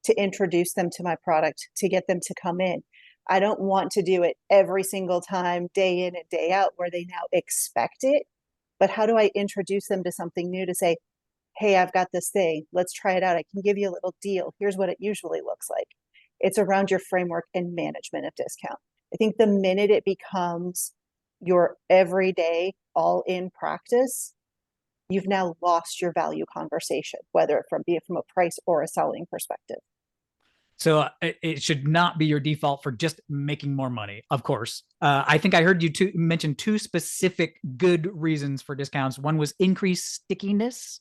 to introduce them to my product, to get them to come in? I don't want to do it every single time, day in and day out, where they now expect it. But how do I introduce them to something new to say, hey, I've got this thing. Let's try it out. I can give you a little deal. Here's what it usually looks like. It's around your framework and management of discount. I think the minute it becomes your everyday all-in practice, you've now lost your value conversation, whether be it from a price or a selling perspective. So it should not be your default for just making more money, of course. I think I heard you mention two specific good reasons for discounts. One was increased stickiness.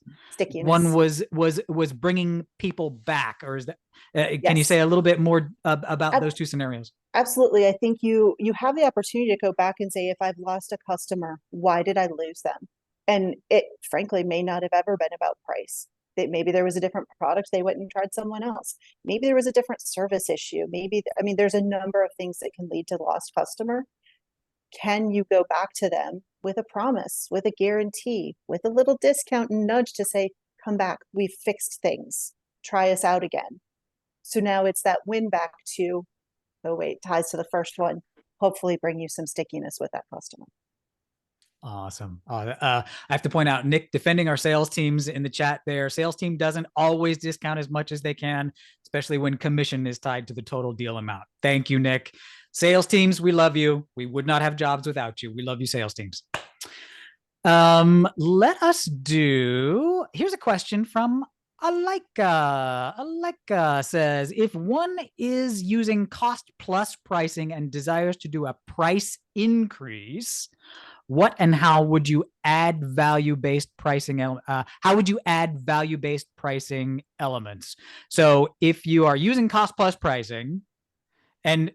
One was bringing people back. Or is that? Can you say a little bit more about those two scenarios? Absolutely. I think you have the opportunity to go back and say, if I've lost a customer, why did I lose them? And it frankly may not have ever been about price. That maybe there was a different product, they went and tried someone else. Maybe there was a different service issue. There's a number of things that can lead to lost customer. Can you go back to them with a promise, with a guarantee, with a little discount and nudge to say, come back, we've fixed things, try us out again. So now it's that win back to, ties to the first one, hopefully bring you some stickiness with that customer. Awesome. I have to point out, Nick defending our sales teams in the chat there. Sales team doesn't always discount as much as they can, especially when commission is tied to the total deal amount. Thank you, Nick. Sales teams, we love you. We would not have jobs without you. We love you, sales teams. Let us do, here's a question from Alika. Alika says, if one is using cost plus pricing and desires to do a price increase, what and how would you add value-based pricing? How would you add value-based pricing elements? So if you are using cost plus pricing, and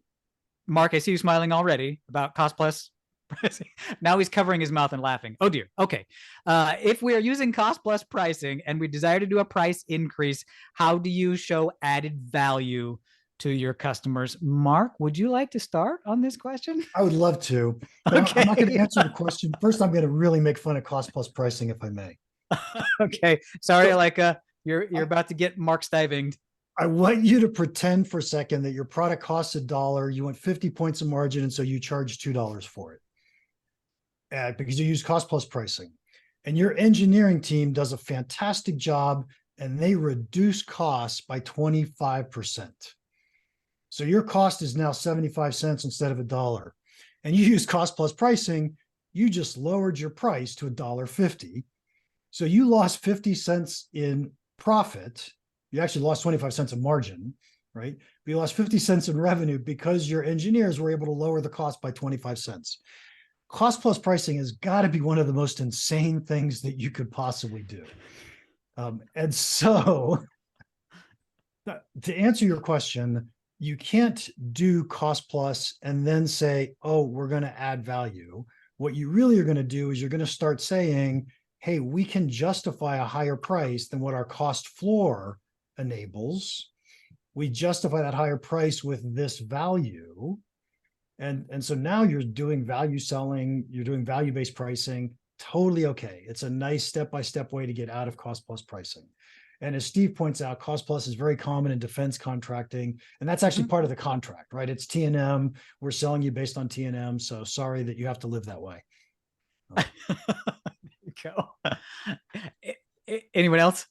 Mark, I see you smiling already about cost plus pricing. Now he's covering his mouth and laughing. Oh dear. Okay. If we are using cost plus pricing and we desire to do a price increase, how do you show added value to your customers? Mark, would you like to start on this question? I would love to. But I'm not going to answer the question. First, I'm going to really make fun of cost plus pricing, if I may. Okay. Sorry, Alika. You're about to get Mark Stivinged. I want you to pretend for a second that your product costs $1. You want 50 points of margin, and so you charge $2 for it. Because you use cost plus pricing. And your engineering team does a fantastic job, and they reduce costs by 25%. So your cost is now 75 cents instead of $1. And you use cost plus pricing, you just lowered your price to $1.50. So you lost 50 cents in profit. You actually lost 25 cents of margin, right? But you lost 50 cents in revenue because your engineers were able to lower the cost by 25 cents. Cost plus pricing has got to be one of the most insane things that you could possibly do. And so to answer your question, you can't do cost plus and then say, oh, we're going to add value. What you really are going to do is you're going to start saying, hey, we can justify a higher price than what our cost floor enables. We justify that higher price with this value. And so now you're doing value selling, you're doing value-based pricing totally okay. It's a nice step-by-step way to get out of cost plus pricing. And as Steve points out, cost plus is very common in defense contracting, and that's actually part of the contract, right? It's T&M. We're selling you based on T&M, so sorry that you have to live that way. There you go. Anyone else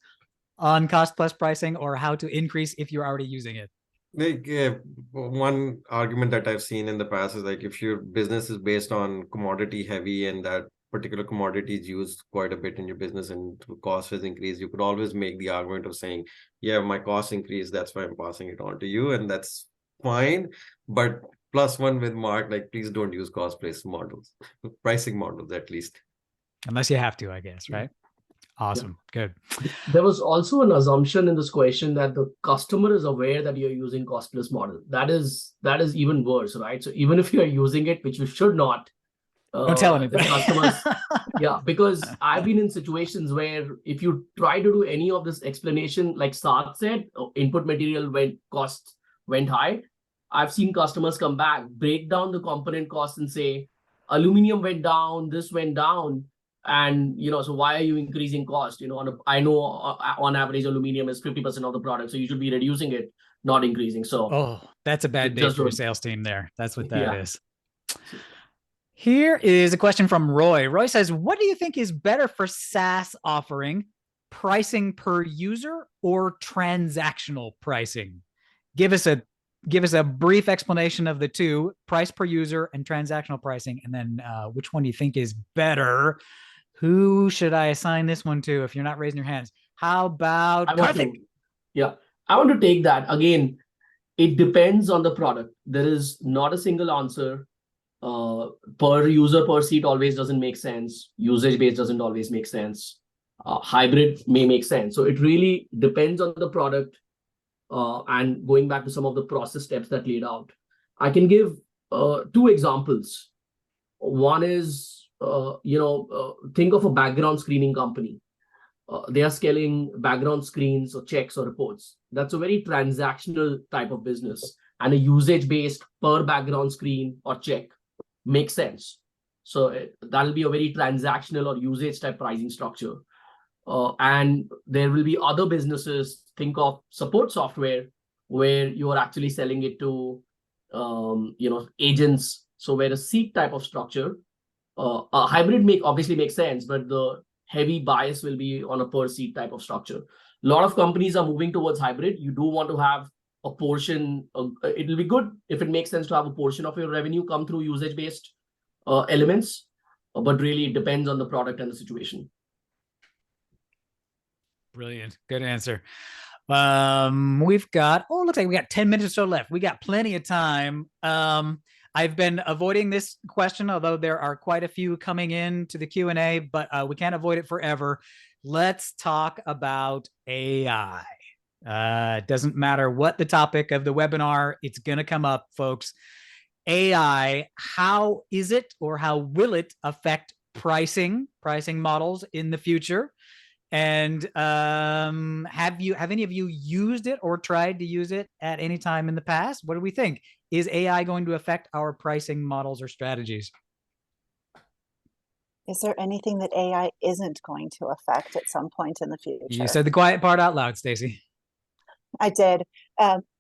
on cost plus pricing or how to increase if you're already using it? Like one argument that I've seen in the past is like if your business is based on commodity heavy and that particular commodity is used quite a bit in your business and the cost has increased, you could always make the argument of saying, yeah, my cost increased, that's why I'm passing it on to you, and that's fine. But plus one with Mark, like please don't use cost plus models, pricing models at least. Unless you have to, I guess, right? Awesome. Good. There was also an assumption in this question that the customer is aware that you're using cost plus model. That is even worse, right? So even if you're using it, which you should not, Don't tell anybody. Customers, yeah, because I've been in situations where if you try to do any of this explanation, like Saad said, input material cost went high. I've seen customers come back, break down the component cost and say, aluminum went down, this went down. And, so why are you increasing cost? I know on average, aluminum is 50% of the product. So you should be reducing it, not increasing. So that's a bad day for your sales team there. That's what that is. Here is a question from Roy. Roy says, what do you think is better for SaaS offering, pricing per user or transactional pricing? Give us a brief explanation of the two, price per user and transactional pricing, and then which one do you think is better? Who should I assign this one to if you're not raising your hands? How about Karthik? I want to take that. Again, it depends on the product. There is not a single answer. Per user per seat always doesn't make sense. Usage based doesn't always make sense. Hybrid may make sense. So it really depends on the product. And going back to some of the process steps that laid out, I can give two examples. One is, think of a background screening company. They are scaling background screens or checks or reports. That's a very transactional type of business, and a usage-based per background screen or check makes sense. So that'll be a very transactional or usage type pricing structure. And there will be other businesses, think of support software, where you are actually selling it to, agents. So where a seat type of structure, a hybrid obviously makes sense, but the heavy bias will be on a per seat type of structure. A lot of companies are moving towards hybrid. You do want to have a portion. It will be good if it makes sense to have a portion of your revenue come through usage-based elements, but really it depends on the product and the situation. Brilliant. Good answer. Looks like we got 10 minutes or so left. We got plenty of time. I've been avoiding this question, although there are quite a few coming in to the Q&A, but we can't avoid it forever. Let's talk about AI. It doesn't matter what the topic of the webinar, it's going to come up, folks. AI, how is it or how will it affect pricing models in the future? And have any of you used it or tried to use it at any time in the past? What do we think? Is AI going to affect our pricing models or strategies? Is there anything that AI isn't going to affect at some point in the future? You said the quiet part out loud, Stacey. I did.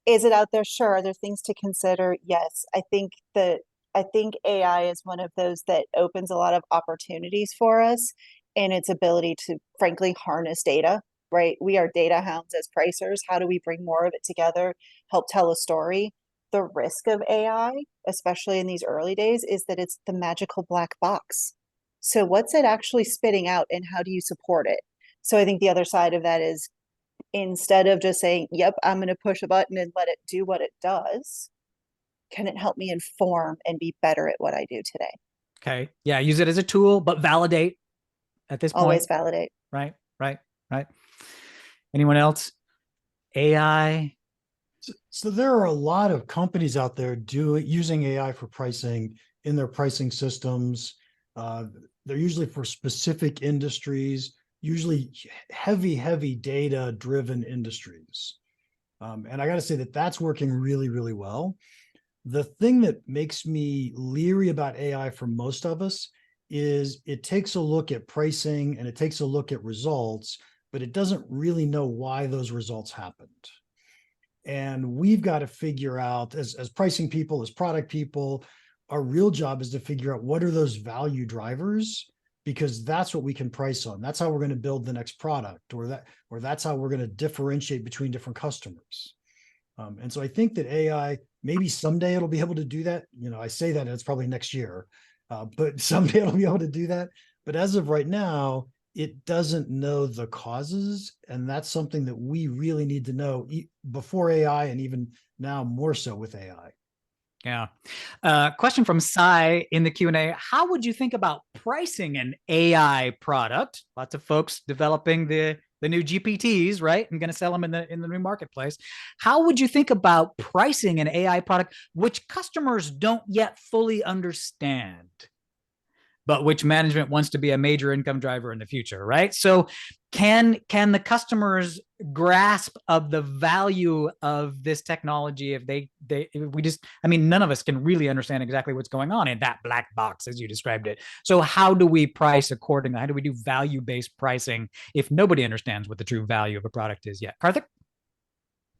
Is it out there? Sure. Are there things to consider? Yes. I think AI is one of those that opens a lot of opportunities for us in its ability to, frankly, harness data, right? We are data hounds as pricers. How do we bring more of it together, help tell a story? The risk of AI, especially in these early days, is that it's the magical black box. So what's it actually spitting out and how do you support it? So I think the other side of that is, instead of just saying, yep, I'm going to push a button and let it do what it does, can it help me inform and be better at what I do today? Okay. Yeah. Use it as a tool, but validate at this point. Always validate. Right. Anyone else? AI. So there are a lot of companies out there using AI for pricing in their pricing systems. They're usually for specific industries, usually heavy data-driven industries. And I got to say that that's working really, really well. The thing that makes me leery about AI for most of us is it takes a look at pricing and it takes a look at results, but it doesn't really know why those results happened. And we've got to figure out, as pricing people, as product people, our real job is to figure out what are those value drivers, because that's what we can price on. That's how we're going to build the next product, or that's how we're going to differentiate between different customers. And so I think that AI, maybe someday it'll be able to do that. You know, I say that and it's probably next year, but someday it'll be able to do that. But as of right now, it doesn't know the causes. And that's something that we really need to know before AI, and even now more so with AI. Yeah. Question from Sai in the Q&A. How would you think about pricing an AI product? Lots of folks developing the new GPTs, right? I'm going to sell them in the new marketplace. How would you think about pricing an AI product which customers don't yet fully understand, but which management wants to be a major income driver in the future, right? So can the customers grasp of the value of this technology if none of us can really understand exactly what's going on in that black box as you described it. So how do we price accordingly? How do we do value-based pricing if nobody understands what the true value of a product is yet? Karthik?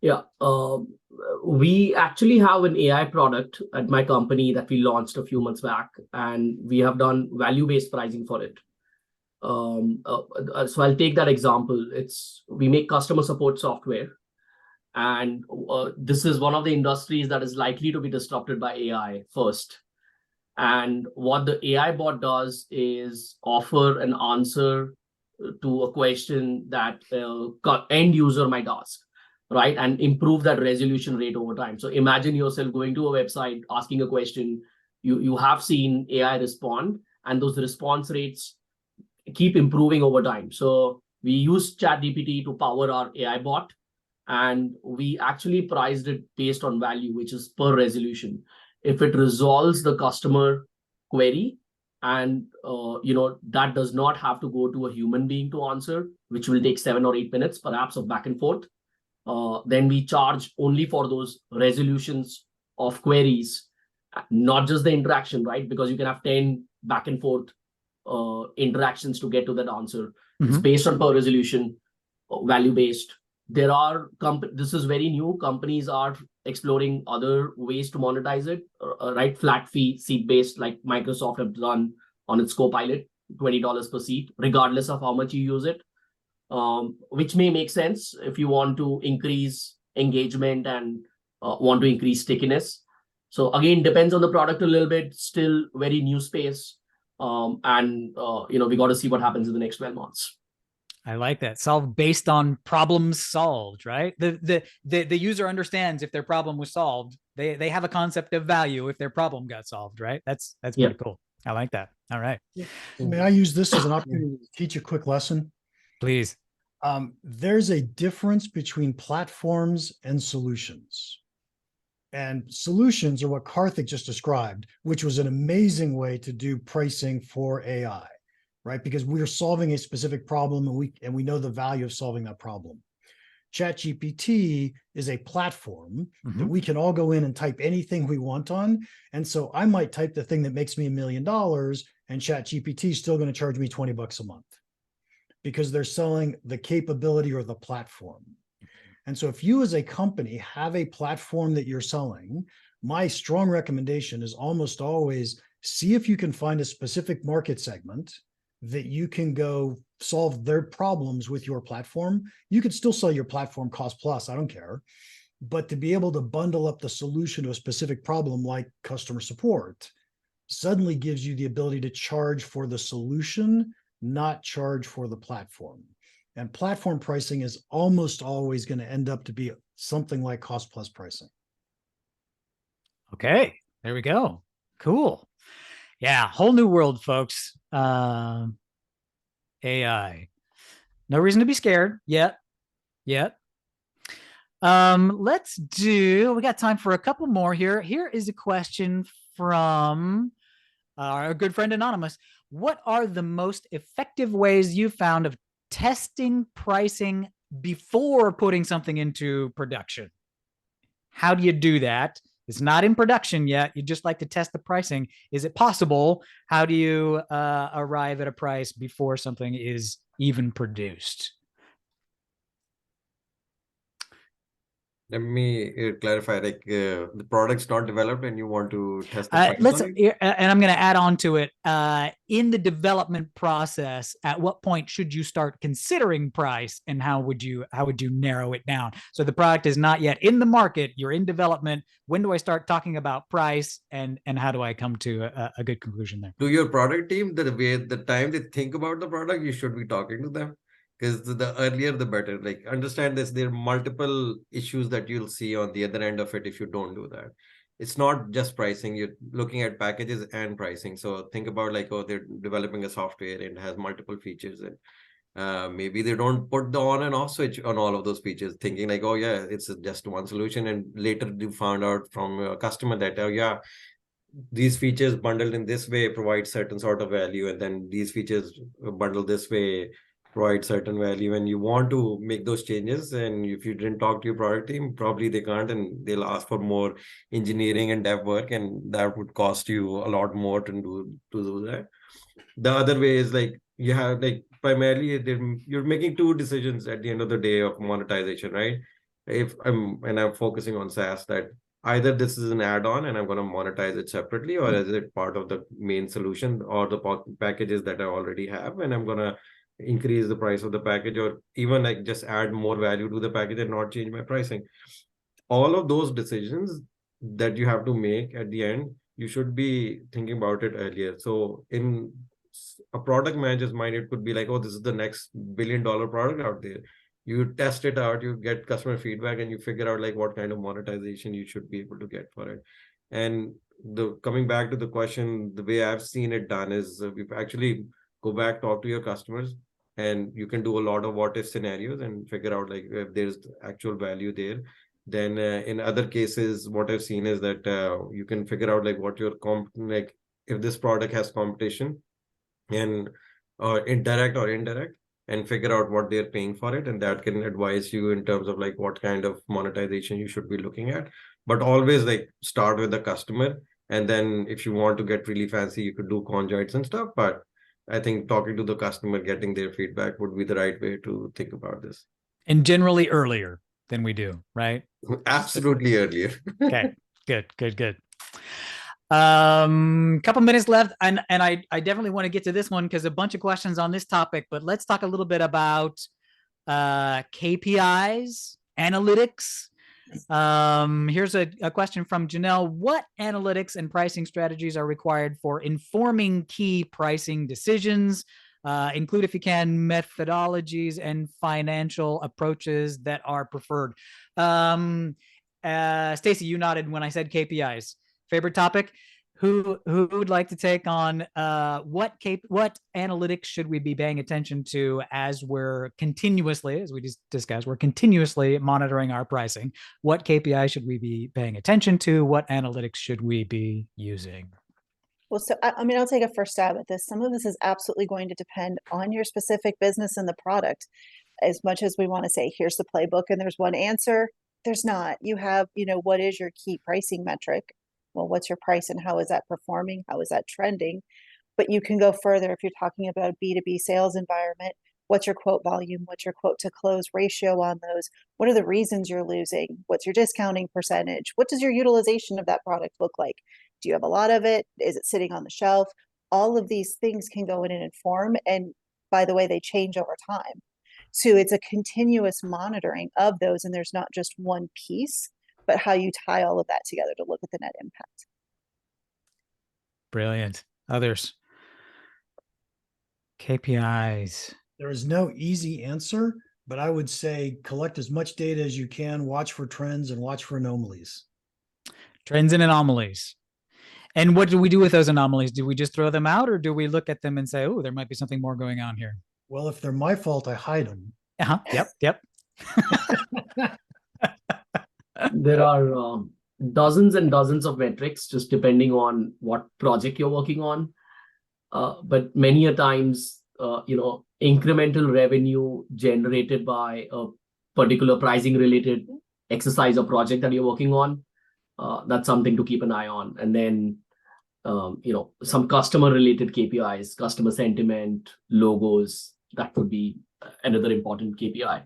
Yeah, we actually have an AI product at my company that we launched a few months back, and we have done value-based pricing for it. So I'll take that example. We make customer support software, and this is one of the industries that is likely to be disrupted by AI first. And what the AI bot does is offer an answer to a question that end user might ask, right? And improve that resolution rate over time. So imagine yourself going to a website, asking a question, you have seen AI respond, and those response rates keep improving over time. So we use ChatGPT to power our AI bot, and we actually priced it based on value, which is per resolution. If it resolves the customer query, and that does not have to go to a human being to answer, which will take 7 or 8 minutes perhaps of back and forth, then we charge only for those resolutions of queries, not just the interaction, right? Because you can have 10 back and forth interactions to get to that answer. Mm-hmm. It's based on per resolution, value-based. This is very new. Companies are exploring other ways to monetize it, right? Flat fee, seat-based, like Microsoft have done on its Copilot, $20 per seat, regardless of how much you use it. Which may make sense if you want to increase engagement and want to increase stickiness. So again, depends on the product a little bit, still very new space. We got to see what happens in the next 12 months. I like that. Solve based on problems solved, right? The user understands if their problem was solved. They have a concept of value if their problem got solved, right? That's pretty cool. I like that. All right. May I use this as an opportunity to teach a quick lesson? Please. There's a difference between platforms and solutions. And solutions are what Karthik just described, which was an amazing way to do pricing for AI, right? Because we are solving a specific problem, and we know the value of solving that problem. ChatGPT is a platform that we can all go in and type anything we want on. And so I might type the thing that makes me $1 million, and ChatGPT is still going to charge me $20 a month, because they're selling the capability or the platform. And so if you as a company have a platform that you're selling, my strong recommendation is almost always see if you can find a specific market segment that you can go solve their problems with your platform. You could still sell your platform cost plus, I don't care. But to be able to bundle up the solution to a specific problem like customer support suddenly gives you the ability to charge for the solution, not charge for the platform. And platform pricing is almost always going to end up to be something like cost plus pricing. Okay, there we go. Cool. Yeah, whole new world, folks. AI. No reason to be scared yet. We got time for a couple more here. Here is a question from our good friend Anonymous. What are the most effective ways you found of testing pricing before putting something into production? How do you do that? It's not in production yet. You just like to test the pricing. Is it possible? How do you arrive at a price before something is even produced? Let me clarify, like the product's not developed and you want to test the price Let's, on it? and I'm going to add on to it. In the development process, at what point should you start considering price, and how would you narrow it down? So the product is not yet in the market. You're in development. When do I start talking about price, and how do I come to a good conclusion there? To your product team, the time they think about the product, you should be talking to them. Because the earlier the better. Like, understand this, there are multiple issues that you'll see on the other end of it if you don't do that. It's not just pricing, you're looking at packages and pricing. So think about like, oh, they're developing a software and has multiple features, and maybe they don't put the on and off switch on all of those features, thinking like, oh yeah, it's just one solution. And later you found out from a customer that, oh yeah, these features bundled in this way provide certain sort of value, and then these features bundled this way provide certain value, and you want to make those changes. And if you didn't talk to your product team, probably they can't, and they'll ask for more engineering and dev work, and that would cost you a lot more to do that. The other way is like, you have like primarily you're making two decisions at the end of the day of monetization, right? If I'm focusing on SaaS, that either this is an add-on and I'm going to monetize it separately, or is it part of the main solution or the packages that I already have, and I'm going to increase the price of the package, or even like just add more value to the package and not change my pricing. All of those decisions that you have to make at the end, you should be thinking about it earlier. So in a product manager's mind, it could be like, oh, this is the next billion-dollar product out there. You test it out, you get customer feedback, and you figure out like what kind of monetization you should be able to get for it. And coming back to the question, the way I've seen it done is we've actually go back, talk to your customers, and you can do a lot of what if scenarios and figure out like if there's actual value there. Then in other cases, what I've seen is that you can figure out like what your like if this product has competition, and indirect or indirect, and figure out what they're paying for it, and that can advise you in terms of like what kind of monetization you should be looking at. But always like start with the customer, and then if you want to get really fancy, you could do conjoints and stuff. But I think talking to the customer, getting their feedback would be the right way to think about this. And generally earlier than we do, right? Absolutely earlier. Okay, good. Couple minutes left, and I definitely want to get to this one because a bunch of questions on this topic, but let's talk a little bit about KPIs, analytics. Here's a question from Janelle. What analytics and pricing strategies are required for informing key pricing decisions? Include, if you can, methodologies and financial approaches that are preferred. Stacy, you nodded when I said KPIs. Favorite topic? Who would like to take on what analytics should we be paying attention to as we're continuously, as we just discussed, we're continuously monitoring our pricing? What KPI should we be paying attention to? What analytics should we be using? Well, so I mean, I'll take a first stab at this. Some of this is absolutely going to depend on your specific business and the product. As much as we want to say, here's the playbook and there's one answer, there's not. You have, what is your key pricing metric? Well, what's your price and how is that performing? How is that trending? But you can go further if you're talking about a B2B sales environment. What's your quote volume? What's your quote to close ratio on those? What are the reasons you're losing? What's your discounting percentage? What does your utilization of that product look like? Do you have a lot of it? Is it sitting on the shelf? All of these things can go in and inform. And by the way, they change over time. So it's a continuous monitoring of those. And there's not just one piece, but how you tie all of that together to look at the net impact. Brilliant. Others? KPIs. There is no easy answer, but I would say collect as much data as you can, watch for trends, and watch for anomalies. Trends and anomalies. And what do we do with those anomalies? Do we just throw them out, or do we look at them and say, oh, there might be something more going on here? Well, if they're my fault, I hide them. Yep. There are dozens and dozens of metrics, just depending on what project you're working on. But many a times, incremental revenue generated by a particular pricing related exercise or project that you're working on That's something to keep an eye on. And then, some customer related KPIs, customer sentiment, logos, that would be another important KPI.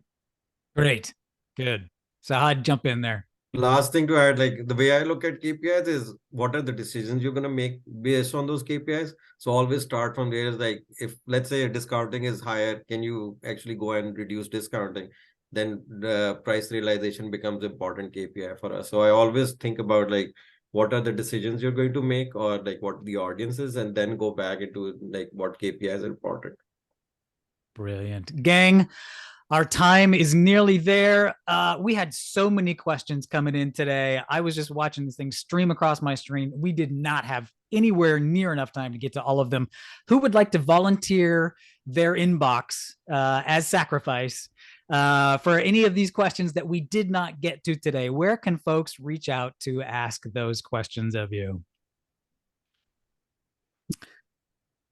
Great. Good. So I'd jump in there. Last thing to add, like the way I look at KPIs is what are the decisions you're going to make based on those KPIs. So always start from there is like, if let's say discounting is higher, can you actually go and reduce discounting? Then the price realization becomes important KPI for us. So I always think about like, what are the decisions you're going to make, or like what the audience is, and then go back into like what KPIs are important. Brilliant. Gang, our time is nearly there. We had so many questions coming in today. I was just watching this thing stream across my screen. We did not have anywhere near enough time to get to all of them. Who would like to volunteer their inbox as sacrifice for any of these questions that we did not get to today? Where can folks reach out to ask those questions of you?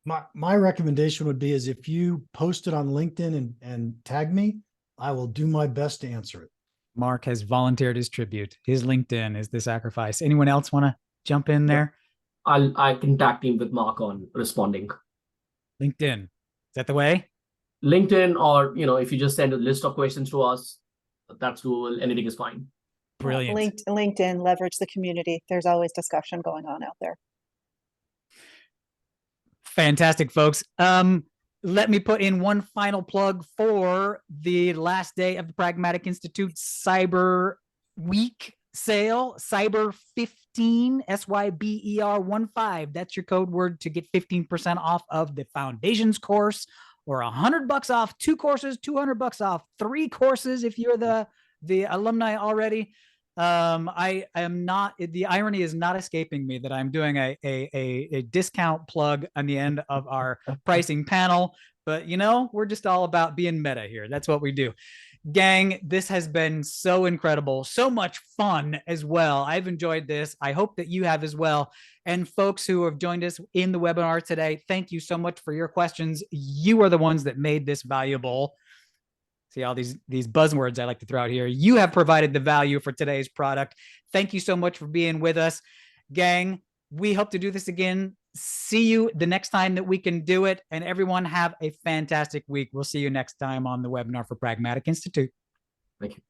My recommendation would be is if you post it on LinkedIn and tag me, I will do my best to answer it. Mark has volunteered his tribute. His LinkedIn is the sacrifice. Anyone else want to jump in there? I can tag team with Mark on responding. LinkedIn. Is that the way? LinkedIn, or if you just send a list of questions to us, that's doable. Anything is fine. Brilliant. LinkedIn, leverage the community. There's always discussion going on out there. Fantastic, folks. Let me put in one final plug for the last day of the Pragmatic Institute Cyber Week sale. Cyber 15, SYBER15. That's your code word to get 15% off of the Foundations course, or $100 off 2 courses, $200 off 3 courses if you're the alumni already. I am not, the irony is not escaping me that I'm doing a discount plug on the end of our pricing panel, but we're just all about being meta here. That's what we do. Gang, this has been so incredible, so much fun as well. I've enjoyed this. I hope that you have as well. And folks who have joined us in the webinar today, thank you so much for your questions. You are the ones that made this valuable. See all these buzzwords I like to throw out here. You have provided the value for today's product. Thank you so much for being with us. Gang, we hope to do this again. See you the next time that we can do it. And everyone have a fantastic week. We'll see you next time on the webinar for Pragmatic Institute. Thank you.